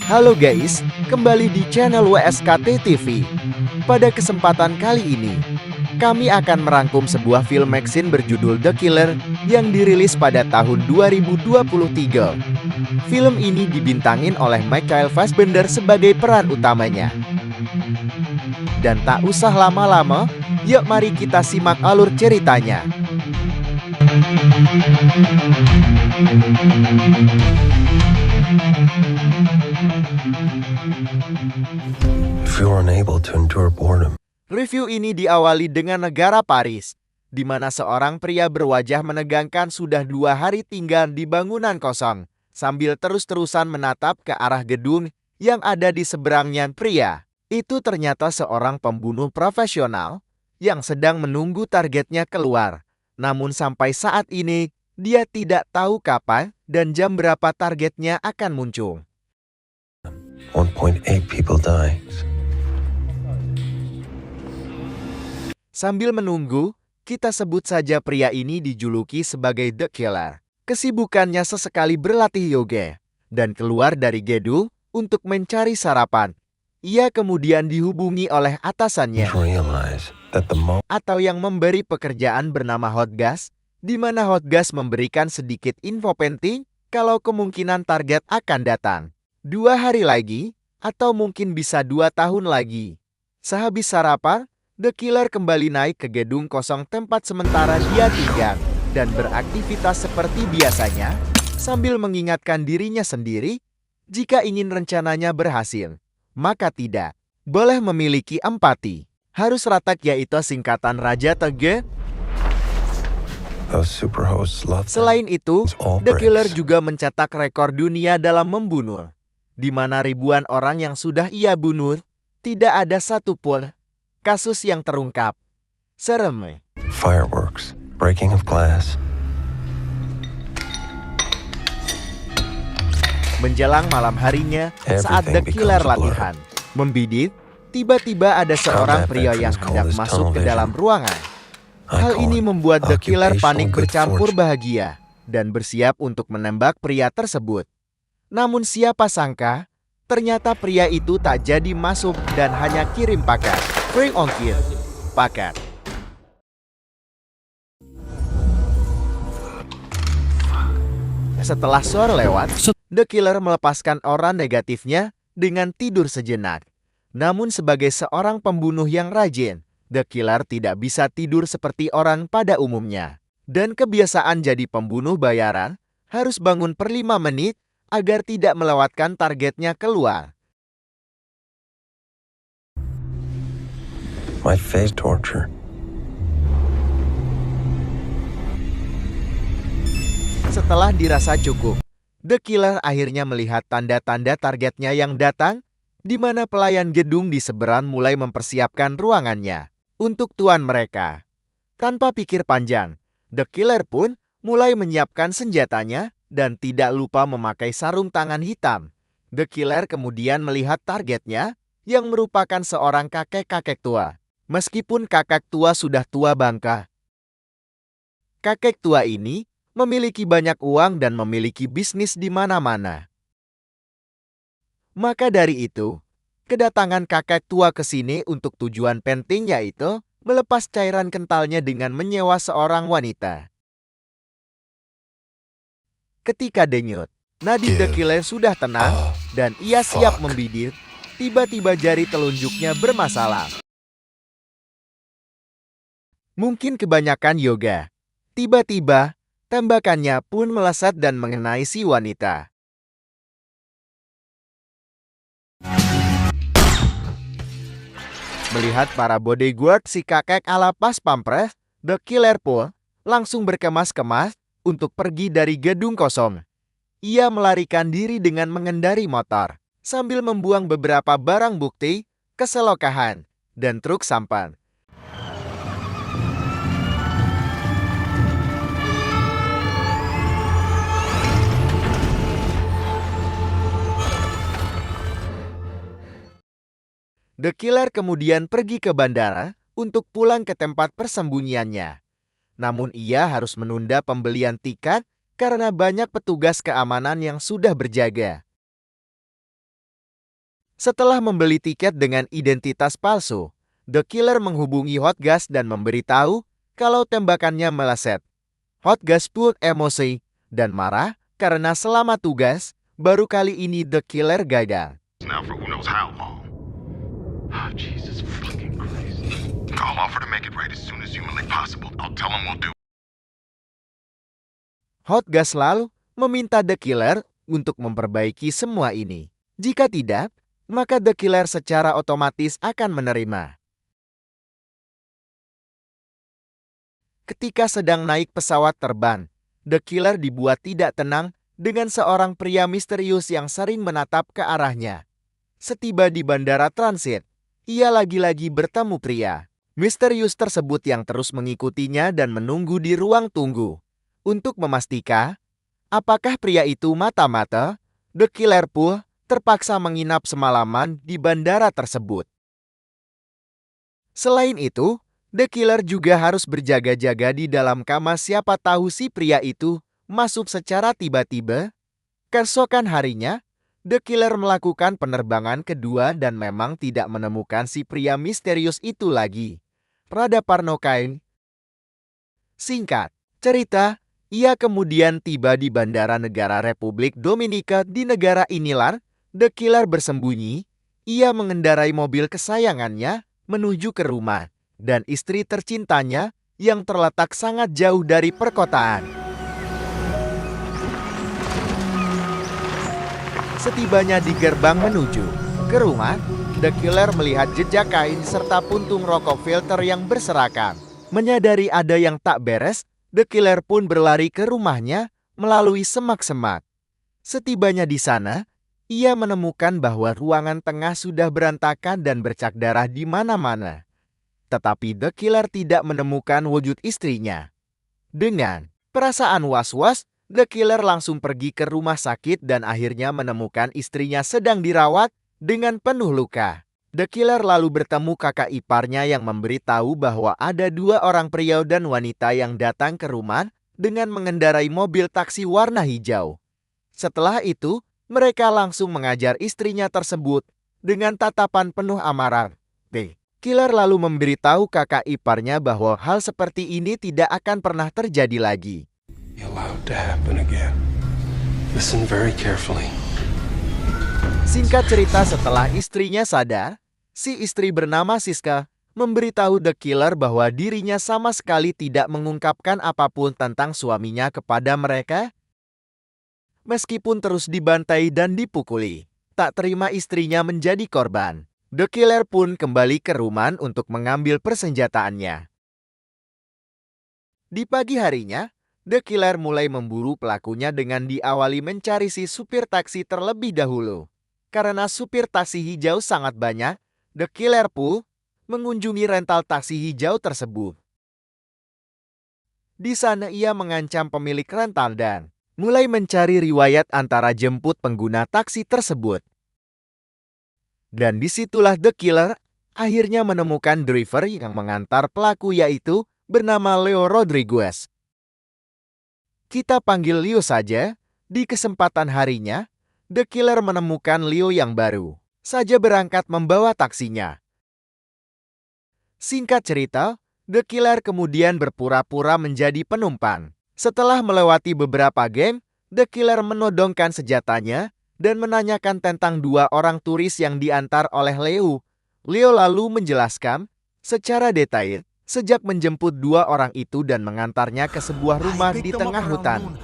Halo guys, kembali di channel WSKT TV. Pada kesempatan kali ini, kami akan merangkum sebuah film action berjudul The Killer yang dirilis pada tahun 2023. Film ini dibintangin oleh Michael Fassbender sebagai peran utamanya. Dan tak usah lama-lama, yuk mari kita simak alur ceritanya. If you're unable to endure boredom, Review ini diawali dengan negara Paris, di mana seorang pria berwajah menegangkan sudah 2 hari tinggal di bangunan kosong, sambil terus-terusan menatap ke arah gedung yang ada di seberangnya. Pria itu ternyata seorang pembunuh profesional yang sedang menunggu targetnya keluar. Namun sampai saat ini, dia tidak tahu kapan dan jam berapa targetnya akan muncul. 1.8 people die. Sambil menunggu, kita sebut saja pria ini dijuluki sebagai The Killer. Kesibukannya sesekali berlatih yoga dan keluar dari gedung untuk mencari sarapan. Ia kemudian dihubungi oleh atasannya Realize that the moment atau yang memberi pekerjaan bernama Hotgas, di mana Hotgas memberikan sedikit info penting kalau kemungkinan target akan datang 2 hari lagi atau mungkin bisa 2 tahun lagi. Sehabis sarapan, The Killer kembali naik ke gedung kosong tempat sementara dia tinggal dan beraktivitas seperti biasanya sambil mengingatkan dirinya sendiri jika ingin rencananya berhasil, maka tidak boleh memiliki empati. Harus ratak yaitu singkatan Raja Tege. those super hosts love Selain itu, all The Killer breaks. juga mencetak rekor dunia dalam membunuh, di mana ribuan orang yang sudah ia bunuh, tidak ada satupun kasus yang terungkap. Serem. Fireworks, breaking of glass. Menjelang malam harinya, saat The Everything Killer becomes a blur. latihan membidik, tiba-tiba ada seorang Combat pria yang veterans call hendak this masuk ke tunnel dalam vision. ruangan. I Hal call ini it membuat The Killer occupational panik good bercampur fortune. bahagia dan bersiap untuk menembak pria tersebut. Namun siapa sangka, ternyata pria itu tak jadi masuk dan hanya kirim paket. Bring on kill. Paket. Setelah sore lewat, The Killer melepaskan aura negatifnya dengan tidur sejenak. Namun sebagai seorang pembunuh yang rajin, The Killer tidak bisa tidur seperti orang pada umumnya. Dan kebiasaan jadi pembunuh bayaran harus bangun per 5 menit agar tidak melewatkan targetnya keluar. My face torture. Setelah dirasa cukup, The Killer akhirnya melihat tanda-tanda targetnya yang datang, di mana pelayan gedung di seberang mulai mempersiapkan ruangannya untuk tuan mereka. Tanpa pikir panjang, The Killer pun mulai menyiapkan senjatanya dan tidak lupa memakai sarung tangan hitam. The Killer kemudian melihat targetnya yang merupakan seorang kakek-kakek tua. Meskipun kakek tua sudah tua bangka, kakek tua ini memiliki banyak uang dan memiliki bisnis di mana-mana. Maka dari itu, kedatangan kakek tua ke sini untuk tujuan penting yaitu melepas cairan kentalnya dengan menyewa seorang wanita. Ketika denyut, nadi The Killer sudah tenang dan ia siap membidik, tiba-tiba jari telunjuknya bermasalah. Mungkin kebanyakan yoga. Tiba-tiba, tembakannya pun melesat dan mengenai si wanita. Melihat para bodyguard si kakek ala pas pampres, The Killer pun langsung berkemas-kemas untuk pergi dari gedung kosong. Ia melarikan diri dengan mengendari motor, sambil membuang beberapa barang bukti, keselokahan, dan truk sampan. The Killer kemudian pergi ke bandara untuk pulang ke tempat persembunyiannya. Namun ia harus menunda pembelian tiket karena banyak petugas keamanan yang sudah berjaga. Setelah membeli tiket dengan identitas palsu, The Killer menghubungi Hotgas dan memberitahu kalau tembakannya meleset. Hotgas pun emosi dan marah karena selama tugas, baru kali ini The Killer gagal. Now for who knows how long. Oh, Jesus fucking Christ. I'll offer to make it right as soon as humanly possible. I'll tell him we'll do. Hotgas lalu meminta The Killer untuk memperbaiki semua ini. Jika tidak, maka The Killer secara otomatis akan menerima. Ketika sedang naik pesawat terbang, The Killer dibuat tidak tenang dengan seorang pria misterius yang sering menatap ke arahnya. Setiba di bandara transit, ia lagi-lagi bertemu pria misterius tersebut yang terus mengikutinya dan menunggu di ruang tunggu. Untuk memastikan apakah pria itu mata-mata, The Killer pun terpaksa menginap semalaman di bandara tersebut. Selain itu, The Killer juga harus berjaga-jaga di dalam kamar, siapa tahu si pria itu masuk secara tiba-tiba. Keesokan harinya, The Killer melakukan penerbangan kedua dan memang tidak menemukan si pria misterius itu lagi. Rada parno kain. Singkat cerita, ia kemudian tiba di Bandara Negara Republik Dominika. Di negara inilah The Killer bersembunyi. Ia mengendarai mobil kesayangannya menuju ke rumah dan istri tercintanya yang terletak sangat jauh dari perkotaan. Setibanya di gerbang menuju ke rumah, The Killer melihat jejak kain serta puntung rokok filter yang berserakan. Menyadari ada yang tak beres, The Killer pun berlari ke rumahnya melalui semak-semak. Setibanya di sana, ia menemukan bahwa ruangan tengah sudah berantakan dan bercak darah di mana-mana. Tetapi The Killer tidak menemukan wujud istrinya. Dengan perasaan was-was, The Killer langsung pergi ke rumah sakit dan akhirnya menemukan istrinya sedang dirawat dengan penuh luka. The Killer lalu bertemu kakak iparnya yang memberitahu bahwa ada 2 orang pria dan wanita yang datang ke rumah dengan mengendarai mobil taksi warna hijau. Setelah itu, mereka langsung mengajar istrinya tersebut dengan tatapan penuh amarah. The Killer lalu memberitahu kakak iparnya bahwa hal seperti ini tidak akan pernah terjadi lagi. Allow it to happen again. Listen very carefully. Singkat cerita, setelah istrinya sadar, si istri bernama Siska memberitahu The Killer bahwa dirinya sama sekali tidak mengungkapkan apapun tentang suaminya kepada mereka. Meskipun terus dibantai dan dipukuli, tak terima istrinya menjadi korban. The Killer pun kembali ke rumah untuk mengambil persenjataannya. Di pagi harinya, The Killer mulai memburu pelakunya dengan diawali mencari si supir taksi terlebih dahulu. Karena supir taksi hijau sangat banyak, The Killer pun mengunjungi rental taksi hijau tersebut. Di sana ia mengancam pemilik rental dan mulai mencari riwayat antara jemput pengguna taksi tersebut. Dan disitulah The Killer akhirnya menemukan driver yang mengantar pelaku, yaitu bernama Leo Rodriguez. Kita panggil Leo saja. Di kesempatan harinya, The Killer menemukan Leo yang baru saja berangkat membawa taksinya. Singkat cerita, The Killer kemudian berpura-pura menjadi penumpang. Setelah melewati beberapa game, The Killer menodongkan senjatanya dan menanyakan tentang 2 orang turis yang diantar oleh Leo. Leo lalu menjelaskan secara detail sejak menjemput 2 orang itu dan mengantarnya ke sebuah rumah di tengah hutan.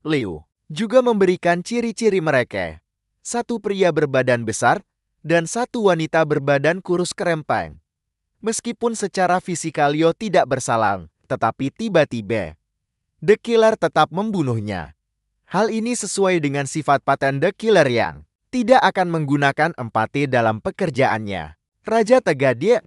Leo juga memberikan ciri-ciri mereka. 1 pria berbadan besar dan 1 wanita berbadan kurus kerempang. Meskipun secara fisikal Leo tidak bersalah, tetapi tiba-tiba The Killer tetap membunuhnya. Hal ini sesuai dengan sifat paten The Killer yang tidak akan menggunakan empati dalam pekerjaannya. Raja Tegadia.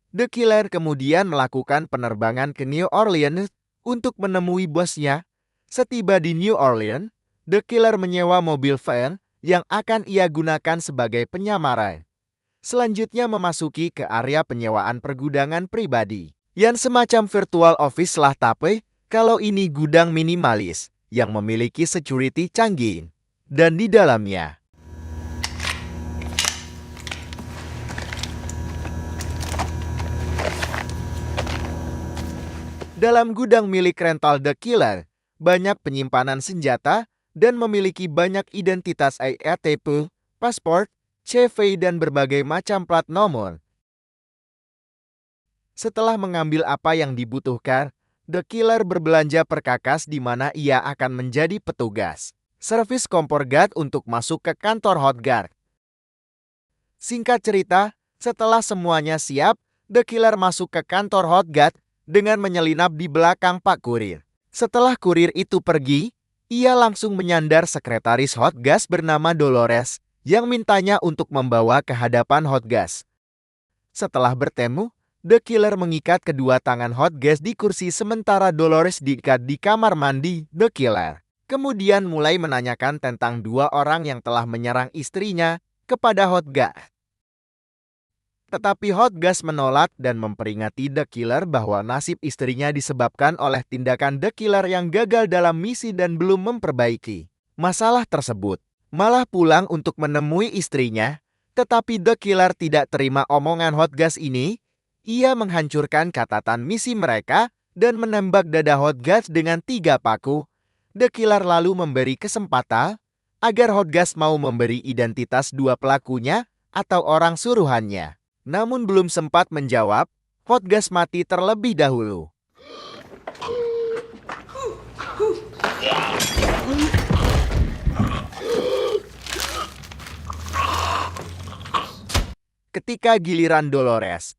The Killer kemudian melakukan penerbangan ke New Orleans untuk menemui bosnya. Setiba di New Orleans, The Killer menyewa mobil van yang akan ia gunakan sebagai penyamaran. Selanjutnya memasuki ke area penyewaan pergudangan pribadi. Yang semacam virtual office lah, tapi kalau ini gudang minimalis yang memiliki security canggih. Dan di dalamnya dalam gudang milik rental The Killer, banyak penyimpanan senjata dan memiliki banyak identitas ATP, paspor, CV, dan berbagai macam plat nomor. Setelah mengambil apa yang dibutuhkan, The Killer berbelanja perkakas di mana ia akan menjadi petugas servis kompor guard untuk masuk ke kantor Hot Guard. Singkat cerita, setelah semuanya siap, The Killer masuk ke kantor Hot Guard dengan menyelinap di belakang Pak Kurir. Setelah kurir itu pergi, ia langsung menyandar sekretaris Hot Gas bernama Dolores yang mintanya untuk membawa ke hadapan Hot Gas. Setelah bertemu, The Killer mengikat kedua tangan Hot Gas di kursi sementara Dolores diikat di kamar mandi The Killer. Kemudian mulai menanyakan tentang dua orang yang telah menyerang istrinya kepada Hot Gas. Tetapi Hot Gas menolak dan memperingati The Killer bahwa nasib istrinya disebabkan oleh tindakan The Killer yang gagal dalam misi dan belum memperbaiki masalah tersebut. Malah pulang untuk menemui istrinya, tetapi The Killer tidak terima omongan Hot Gas ini. Ia menghancurkan catatan misi mereka dan menembak dada Hot Gas dengan 3 paku. The Killer lalu memberi kesempatan agar Hot Gas mau memberi identitas dua pelakunya atau orang suruhannya. Namun belum sempat menjawab, Hot Gas mati terlebih dahulu. Ketika giliran Dolores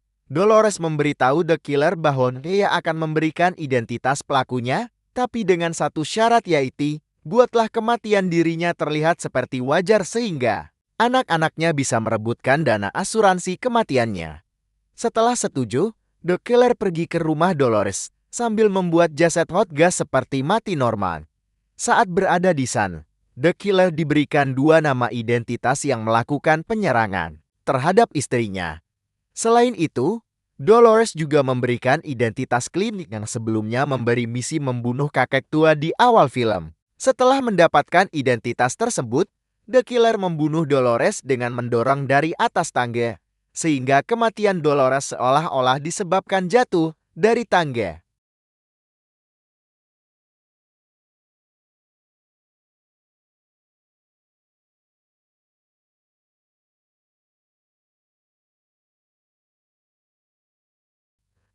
memberitahu The Killer bahwa ia akan memberikan identitas pelakunya, tapi dengan satu syarat, yaitu buatlah kematian dirinya terlihat seperti wajar sehingga anak-anaknya bisa merebutkan dana asuransi kematiannya. Setelah setuju, The Killer pergi ke rumah Dolores sambil membuat jasad Hot Gas seperti mati normal. Saat berada di sana, The Killer diberikan 2 nama identitas yang melakukan penyerangan terhadap istrinya. Selain itu, Dolores juga memberikan identitas klinik yang sebelumnya memberi misi membunuh kakek tua di awal film. Setelah mendapatkan identitas tersebut, The Killer membunuh Dolores dengan mendorong dari atas tangga, sehingga kematian Dolores seolah-olah disebabkan jatuh dari tangga.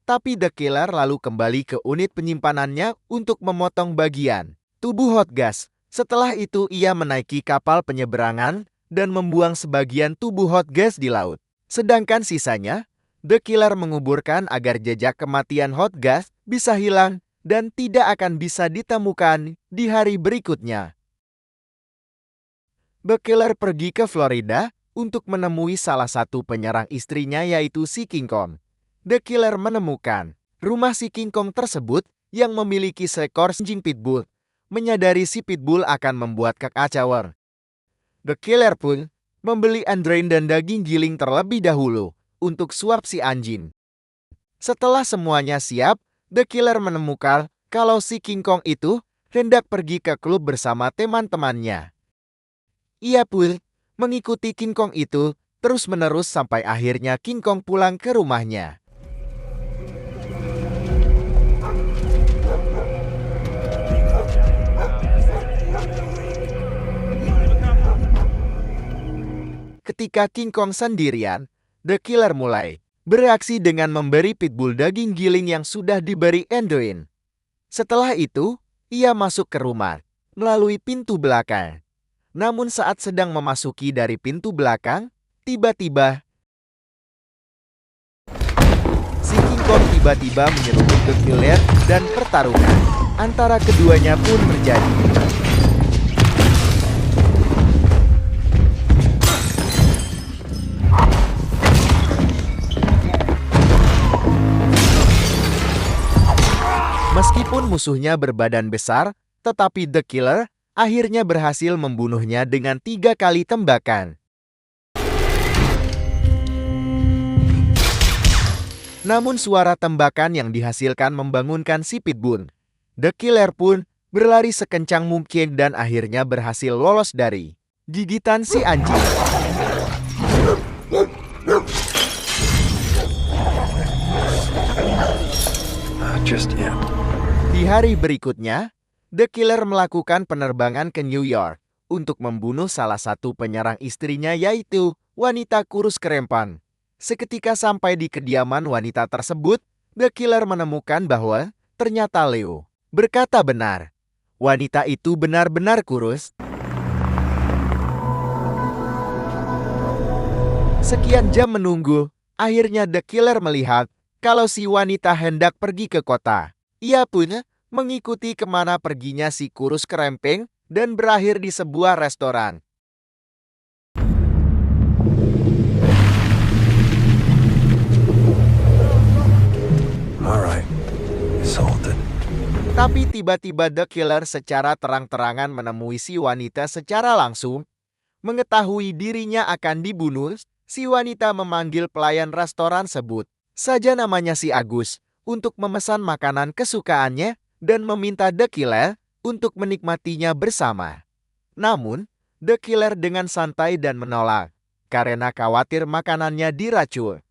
Tapi The Killer lalu kembali ke unit penyimpanannya untuk memotong bagian tubuh Hot Gas. Setelah itu ia menaiki kapal penyeberangan dan membuang sebagian tubuh Hot Gas di laut. Sedangkan sisanya, The Killer menguburkan agar jejak kematian Hot Gas bisa hilang dan tidak akan bisa ditemukan di hari berikutnya. The Killer pergi ke Florida untuk menemui salah satu penyerang istrinya, yaitu si King Kong. The Killer menemukan rumah si King Kong tersebut yang memiliki seekor anjing pitbull. Menyadari si pitbull akan membuat kekacauan, The Killer pun membeli android dan daging giling terlebih dahulu untuk suap si anjing. Setelah semuanya siap, The Killer menemukan kalau si King Kong itu hendak pergi ke klub bersama teman-temannya. Ia pun mengikuti King Kong itu terus-menerus sampai akhirnya King Kong pulang ke rumahnya. Ketika King Kong sendirian, The Killer mulai bereaksi dengan memberi pitbull daging giling yang sudah diberi endoin. Setelah itu, ia masuk ke rumah melalui pintu belakang. Namun saat sedang memasuki dari pintu belakang, tiba-tiba si King Kong tiba-tiba menyeruduk The Killer dan pertarungan antara keduanya pun terjadi. Meskipun musuhnya berbadan besar, tetapi The Killer akhirnya berhasil membunuhnya dengan 3 kali tembakan. Namun suara tembakan yang dihasilkan membangunkan si Pitbull. The Killer pun berlari sekencang mungkin dan akhirnya berhasil lolos dari gigitan si anjing. Just yet. Di hari berikutnya, The Killer melakukan penerbangan ke New York untuk membunuh salah satu penyerang istrinya, yaitu wanita kurus kerempang. Seketika sampai di kediaman wanita tersebut, The Killer menemukan bahwa ternyata Leo berkata benar. Wanita itu benar-benar kurus. Sekian jam menunggu, akhirnya The Killer melihat kalau si wanita hendak pergi ke kota. Ia pun mengikuti kemana perginya si kurus kerempeng dan berakhir di sebuah restoran. Alright, sold it. Tapi tiba-tiba The Killer secara terang-terangan menemui si wanita secara langsung. Mengetahui dirinya akan dibunuh, si wanita memanggil pelayan restoran sebut saja namanya si Agus untuk memesan makanan kesukaannya dan meminta The Killer untuk menikmatinya bersama. Namun, The Killer dengan santai dan menolak karena khawatir makanannya diracun.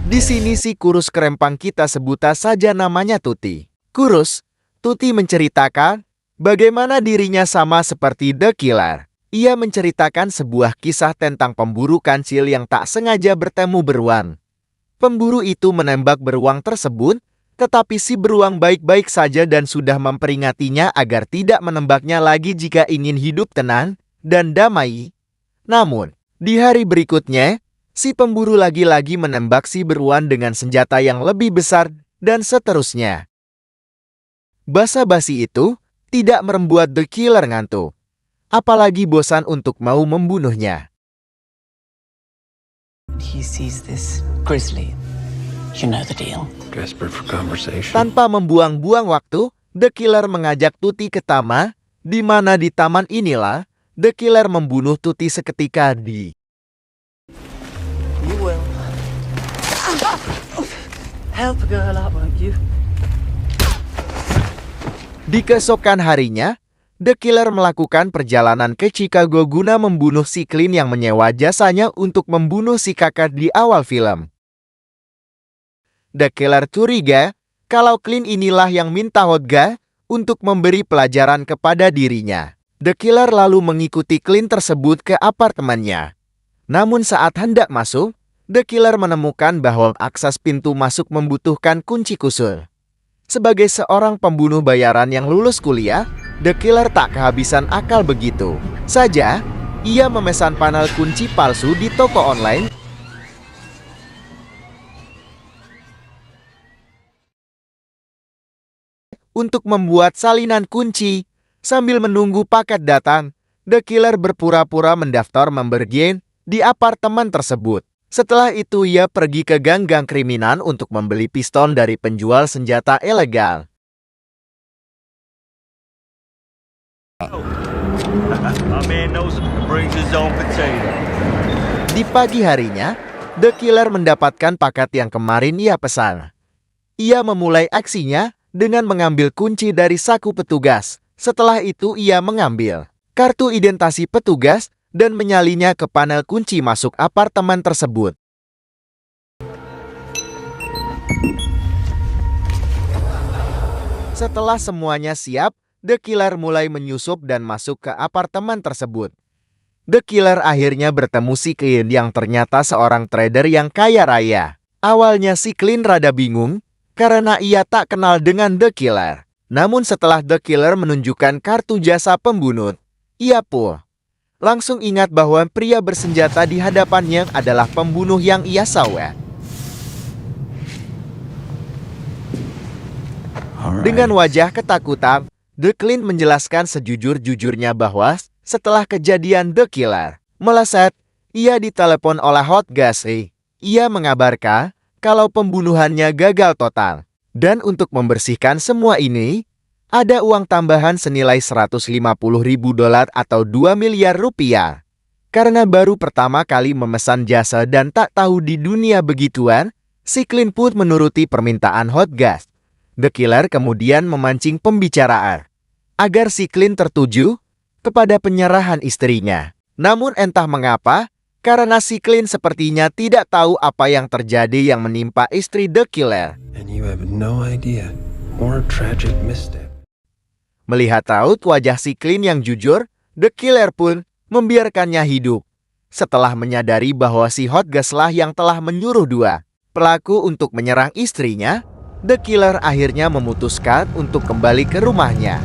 Di sini si kurus kerempang kita sebut saja namanya Tuti. Kurus, Tuti menceritakan bagaimana dirinya sama seperti The Killer. Ia menceritakan sebuah kisah tentang pemburu kancil yang tak sengaja bertemu beruang. Pemburu itu menembak beruang tersebut, tetapi si beruang baik-baik saja dan sudah memperingatinya agar tidak menembaknya lagi jika ingin hidup tenang dan damai. Namun, di hari berikutnya, si pemburu lagi-lagi menembak si beruang dengan senjata yang lebih besar dan seterusnya. Basa-basi itu tidak membuat The Killer ngantuk, apalagi bosan untuk mau membunuhnya. He sees this grizzly. You know the deal. Desperate for conversation. Tanpa membuang-buang waktu, The Killer mengajak Tuti ke taman, di mana di taman inilah The Killer membunuh Tuti seketika di. You will. Help a girl up, won't you? Di keesokan harinya, The Killer melakukan perjalanan ke Chicago guna membunuh si Clint yang menyewa jasanya untuk membunuh si kakak di awal film. The Killer curiga kalau Clint inilah yang minta Hodga untuk memberi pelajaran kepada dirinya. The Killer lalu mengikuti Clint tersebut ke apartemennya. Namun saat hendak masuk, The Killer menemukan bahwa akses pintu masuk membutuhkan kunci khusus. Sebagai seorang pembunuh bayaran yang lulus kuliah, The Killer tak kehabisan akal begitu saja. Ia memesan panel kunci palsu di toko online. Untuk membuat salinan kunci. Sambil menunggu paket datang, The Killer berpura-pura mendaftar membergen di apartemen tersebut. Setelah itu ia pergi ke gang-gang kriminal untuk membeli pistol dari penjual senjata ilegal. Di pagi harinya, The Killer mendapatkan paket yang kemarin ia pesan. Ia memulai aksinya dengan mengambil kunci dari saku petugas. Setelah itu ia mengambil kartu identitas petugas dan menyalinya ke panel kunci masuk apartemen tersebut. Setelah semuanya siap, The Killer mulai menyusup dan masuk ke apartemen tersebut. The Killer akhirnya bertemu si Clint yang ternyata seorang trader yang kaya raya. Awalnya si Clint rada bingung karena ia tak kenal dengan The Killer. Namun setelah The Killer menunjukkan kartu jasa pembunuh, ia pun langsung ingat bahwa pria bersenjata di hadapannya adalah pembunuh yang ia sawa. Dengan wajah ketakutan, The Clint menjelaskan sejujur-jujurnya bahwa setelah kejadian The Killer meleset, ia ditelepon oleh Hodgasi. Ia mengabarkan kalau pembunuhannya gagal total. Dan untuk membersihkan semua ini, ada uang tambahan senilai $150.000 atau 2 miliar rupiah. Karena baru pertama kali memesan jasa dan tak tahu di dunia begituan, si Clint pun menuruti permintaan Hotgas. The Killer kemudian memancing pembicaraan agar si Clint tertuju kepada penyerahan istrinya. Namun entah mengapa, karena si Clint sepertinya tidak tahu apa yang terjadi yang menimpa istri The Killer. And you have no idea. More tragic misstep. Melihat raut wajah si Clint yang jujur, The Killer pun membiarkannya hidup. Setelah menyadari bahwa si Hotgas lah yang telah menyuruh dua pelaku untuk menyerang istrinya, The Killer akhirnya memutuskan untuk kembali ke rumahnya.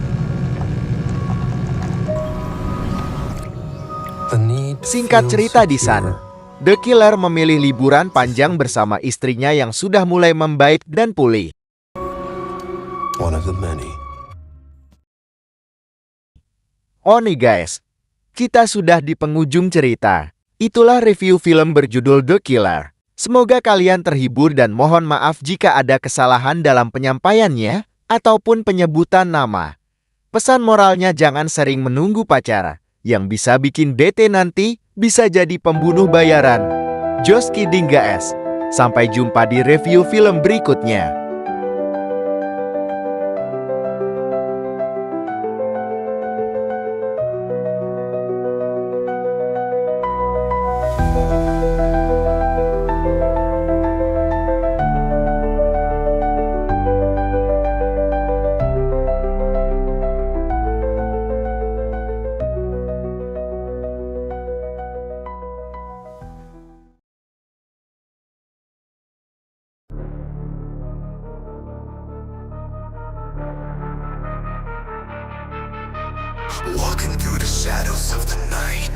Singkat cerita di sana, The Killer memilih liburan panjang bersama istrinya yang sudah mulai membaik dan pulih. One of the many. Oh nih guys, kita sudah di penghujung cerita. Itulah review film berjudul The Killer. Semoga kalian terhibur dan mohon maaf jika ada kesalahan dalam penyampaiannya ataupun penyebutan nama. Pesan moralnya jangan sering menunggu pacar. Yang bisa bikin bete nanti bisa jadi pembunuh bayaran. Just kidding guys. Sampai jumpa di review film berikutnya. Walking through the shadows of the night,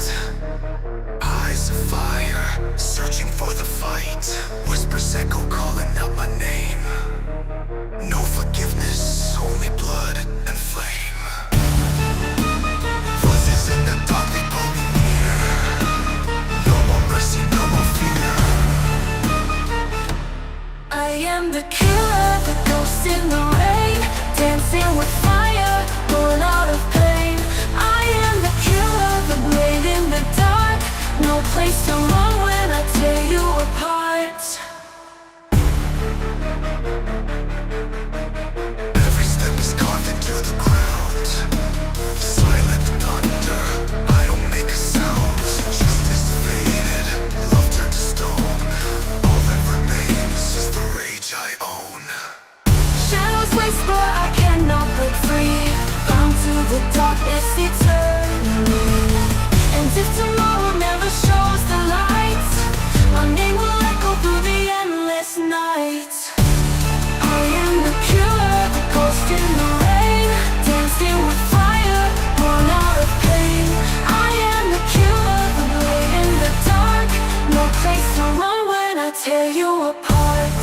eyes of fire, searching for the fight. Whispers echo calling out my name. No forgiveness, only blood and flame. Voices in the dark, they pull me near. No more mercy, no more fear. I am the killer, the ghost in the rain, dancing with fire, born out of pain. I am the killer, the blade in the dark. No place to run when I tear you apart. Every step is carved into the ground. Silent thunder, I don't make a sound. Justice faded, love turned to stone. All that remains is the rage I own. Shadows whisper, I cannot break free. Bound to the darkness eternally. And if tomorrow never shows the light, my name will echo through the endless night. I am the killer, the ghost in the rain, dancing with fire, born out of pain. I am the killer, the blade in the dark. No place to run when I tear you apart.